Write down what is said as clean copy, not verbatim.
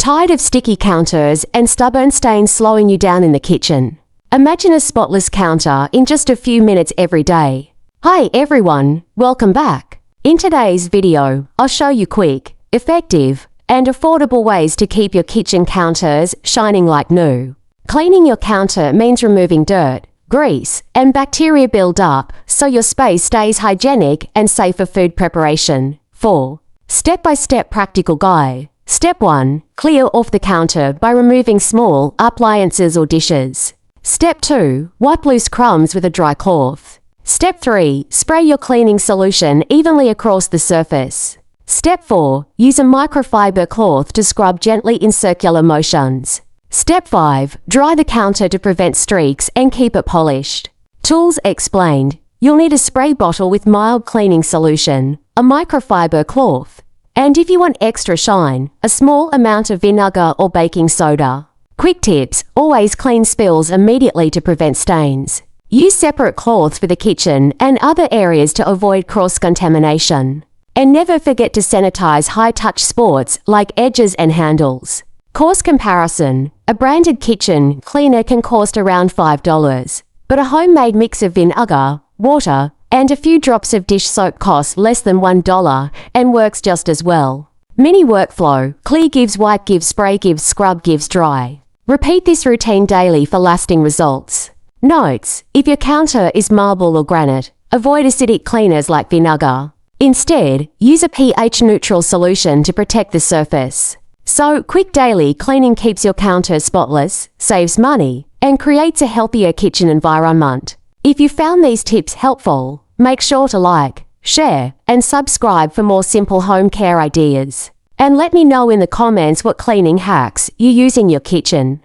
Tired of sticky counters and stubborn stains slowing you down in the kitchen? Imagine a spotless counter in just a few minutes every day. Hi everyone, welcome back. In today's video, I'll show you quick, effective, and affordable ways to keep your kitchen counters shining like new. Cleaning your counter means removing dirt, grease, and bacteria build up so your space stays hygienic and safe for food preparation. 4. Step-by-step practical guide. Step 1. Clear off the counter by removing small appliances or dishes. Step 2. Wipe loose crumbs with a dry cloth. Step 3. Spray your cleaning solution evenly across the surface. Step 4. Use a microfiber cloth to scrub gently in circular motions. Step 5. Dry the counter to prevent streaks and keep it polished. Tools explained. You'll need a spray bottle with mild cleaning solution, a microfiber cloth, and if you want extra shine, a small amount of vinegar or baking soda. Quick tips: always clean spills immediately to prevent stains. Use separate cloths for the kitchen and other areas to avoid cross-contamination. And never forget to sanitize high-touch spots like edges and handles. Cost comparison: a branded kitchen cleaner can cost around $5, but a homemade mix of vinegar, water, and a few drops of dish soap costs less than $1 and works just as well. Mini workflow: clear gives wipe gives spray gives scrub gives dry. Repeat this routine daily for lasting results. Notes: if your counter is marble or granite, avoid acidic cleaners like vinegar. Instead, use a pH-neutral solution to protect the surface. So, quick daily cleaning keeps your counter spotless, saves money, and creates a healthier kitchen environment. If you found these tips helpful, make sure to like, share, and subscribe for more simple home care ideas. And let me know in the comments what cleaning hacks you use in your kitchen.